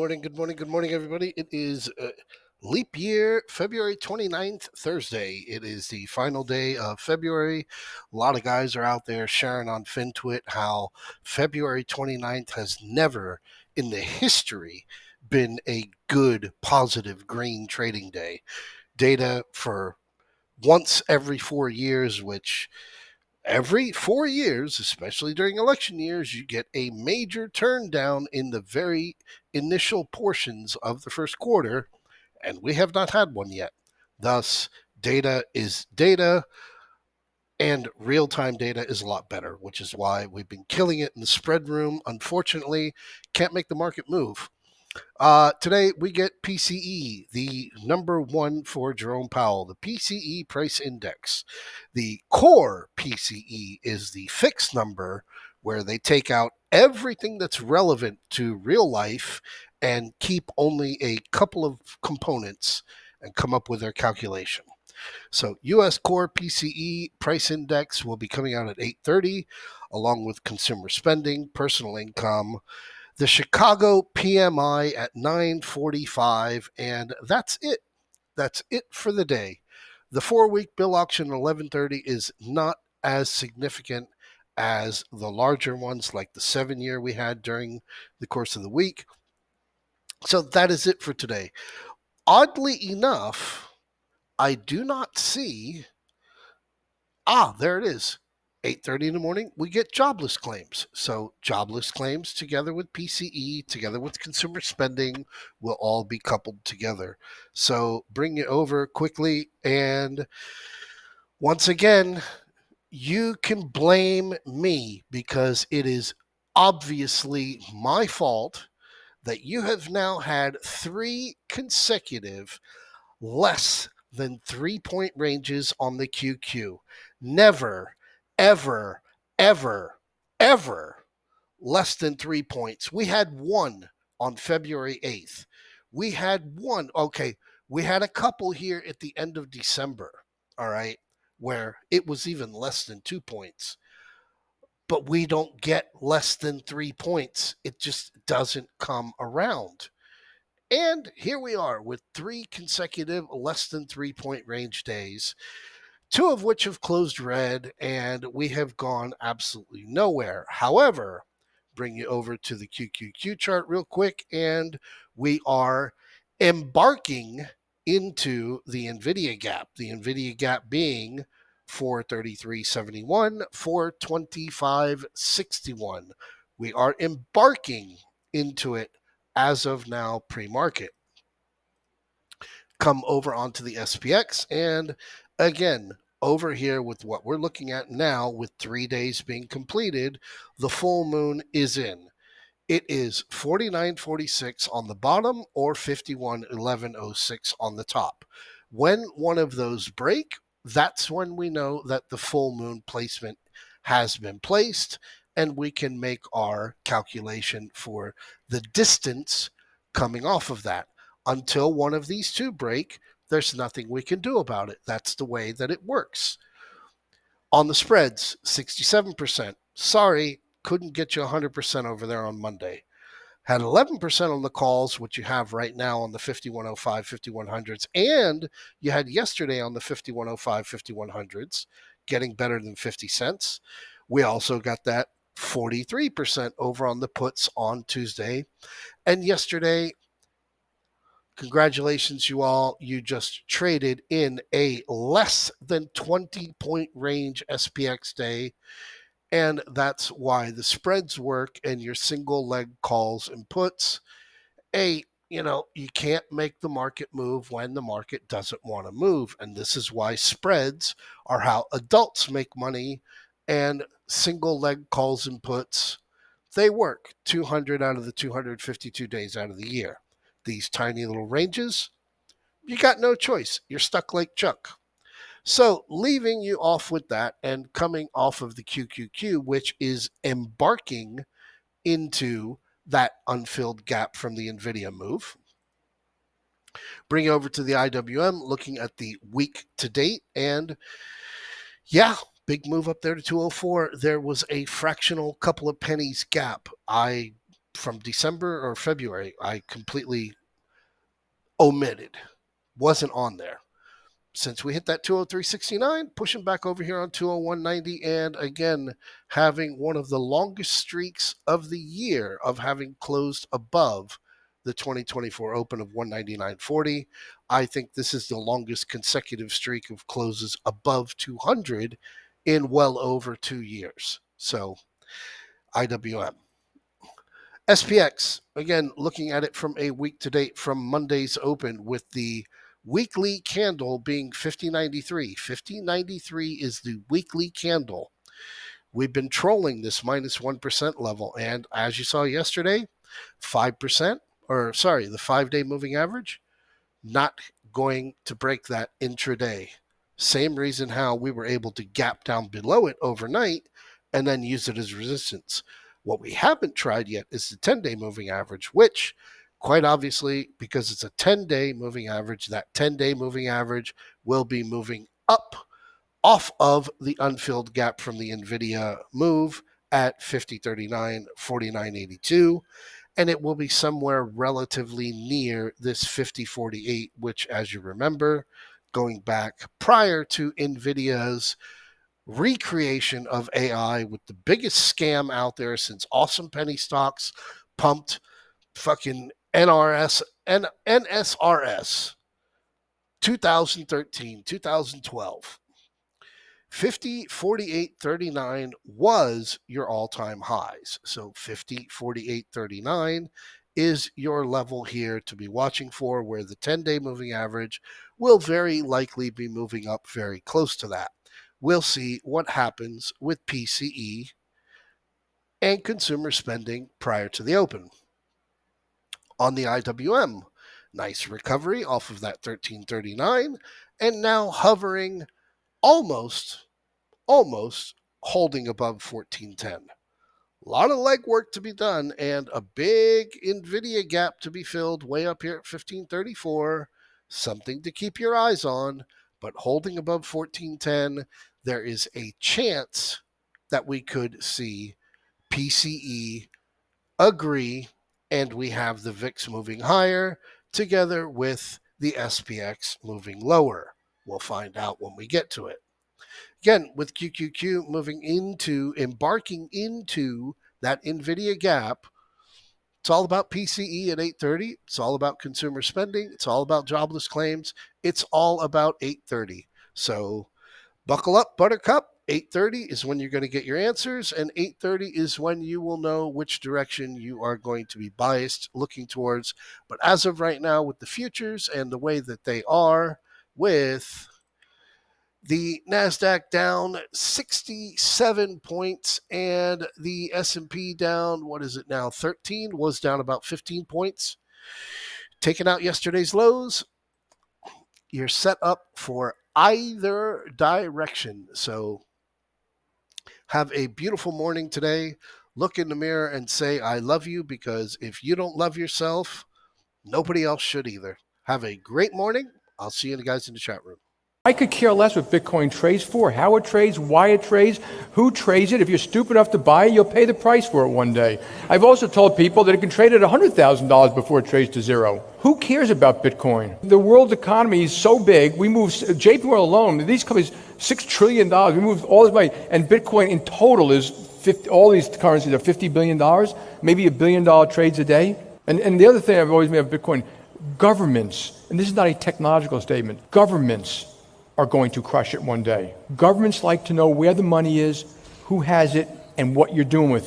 Good morning, everybody. It is leap year, February 29th, Thursday. It is the final day of February. A lot of guys are out there sharing on FinTwit how February 29th has never in the history been a good, positive green trading day. Data for once every 4 years, which every 4 years, especially during election years, you get a major turn down in the very initial portions of the first quarter, and we have not had one yet. Thus, data is data, and real-time data is a lot better, which is why we've been killing it in the spread room. Unfortunately, can't make the market move. Today we get PCE, the number one for Jerome Powell, the PCE price index. The core PCE is the fixed number where they take out everything that's relevant to real life and keep only a couple of components and come up with their calculation. So US core PCE price index will be coming out at 8:30 along with consumer spending, personal income, the Chicago PMI at 9:45, and that's it. That's it for the day. The 4-week bill auction at 11:30 is not as significant as the larger ones like the 7-year we had during the course of the week. So that is it for today. Oddly enough, I do not see there it is. 8:30 in the morning, we get jobless claims. So jobless claims together with PCE, together with consumer spending, will all be coupled together. So bring it over quickly. And once again, you can blame me because it is obviously my fault that you have now had 3 consecutive less than 3-point ranges on the QQ. Never, ever, ever, ever less than 3 points. We had one on February 8th. We had one. Okay, we had a couple here at the end of December, all right, where it was even less than 2 points. But we don't get less than 3 points. It just doesn't come around. And here we are with 3 consecutive less than 3-point range days, 2 of which have closed red, and we have gone absolutely nowhere. However, bring you over to the QQQ chart real quick, and we are embarking into the NVDA gap. The NVDA gap being 433.71, 425.61. We are embarking into it as of now pre-market. Come over onto the SPX, and again, over here with what we're looking at now with 3 days being completed, the full moon is in. It is 49.46 on the bottom or 51.11.06 on the top. When one of those break, that's when we know that the full moon placement has been placed, and we can make our calculation for the distance coming off of that. Until one of these two break, there's nothing we can do about it. That's the way that it works. On the spreads, 67%. Sorry, couldn't get you 100% over there on Monday. Had 11% on the calls, which you have right now on the 5105, 5100s, and you had yesterday on the 5105, 5100s, getting better than 50 cents. We also got that 43% over on the puts on Tuesday. And yesterday, congratulations, you all. You just traded in a less than 20-point range SPX day. And that's why the spreads work and your single leg calls and puts. You can't make the market move when the market doesn't want to move. And this is why spreads are how adults make money, and single leg calls and puts, they work 200 out of the 252 days out of the year. These tiny little ranges, you got no choice. You're stuck like Chuck. So leaving you off with that and coming off of the QQQ, which is embarking into that unfilled gap from the NVIDIA move. Bring it over to the IWM, looking at the week to date, and big move up there to 204. There was a fractional couple of pennies gap. I from December or February, I completely omitted. Wasn't on there. Since we hit that 203.69, pushing back over here on 201.90, and again, having one of the longest streaks of the year of having closed above the 2024 open of 199.40. I think this is the longest consecutive streak of closes above 200 in well over 2 years. So, IWM. SPX, again, looking at it from a week to date from Monday's open with the weekly candle being 50.93. 50.93 is the weekly candle. We've been trolling this minus 1% level, and as you saw yesterday, 5%, or sorry, the 5-day moving average, not going to break that intraday. Same reason how we were able to gap down below it overnight and then use it as resistance. What we haven't tried yet is the 10-day moving average, which quite obviously, because it's a 10-day moving average, that 10-day moving average will be moving up off of the unfilled gap from the NVDA move at 50.39, 49.82, and it will be somewhere relatively near this 50.48, which, as you remember, going back prior to NVIDIA's recreation of AI with the biggest scam out there since awesome penny stocks pumped fucking NSRS 2013, 2012. 50.48.39 was your all-time highs. So 50.48.39 is your level here to be watching for, where the 10-day moving average will very likely be moving up very close to that. We'll see what happens with PCE and consumer spending prior to the open. On the IWM, nice recovery off of that 1339 and now hovering almost holding above 1410. A lot of legwork to be done and a big NVIDIA gap to be filled way up here at 1534. Something to keep your eyes on, but holding above 1410, there is a chance that we could see PCE agree, and we have the VIX moving higher together with the SPX moving lower. We'll find out when we get to it. Again, with QQQ embarking into that NVIDIA gap, it's all about PCE at 8:30. It's all about consumer spending. It's all about jobless claims. It's all about 8:30. So buckle up, Buttercup. 8:30 is when you're going to get your answers, and 8:30 is when you will know which direction you are going to be biased looking towards. But as of right now, with the futures and the way that they are, with the NASDAQ down 67 points and the S&P down, 13, was down about 15 points. Taking out yesterday's lows, you're set up for either direction. So have a beautiful morning today. Look in the mirror and say, I love you, because if you don't love yourself, nobody else should either. Have a great morning. I'll see you guys in the chat room. I could care less what Bitcoin trades for, how it trades, why it trades, who trades it. If you're stupid enough to buy it, you'll pay the price for it one day. I've also told people that it can trade at $100,000 before it trades to zero. Who cares about Bitcoin? The world's economy is so big. We move, JP Morgan alone, these companies, $6 trillion. We move all this money, and Bitcoin in total is 50, all these currencies are $50 billion, maybe $1 billion trades a day. And the other thing I've always made of Bitcoin, governments, and this is not a technological statement, governments are going to crush it one day. Governments like to know where the money is, who has it, and what you're doing with it.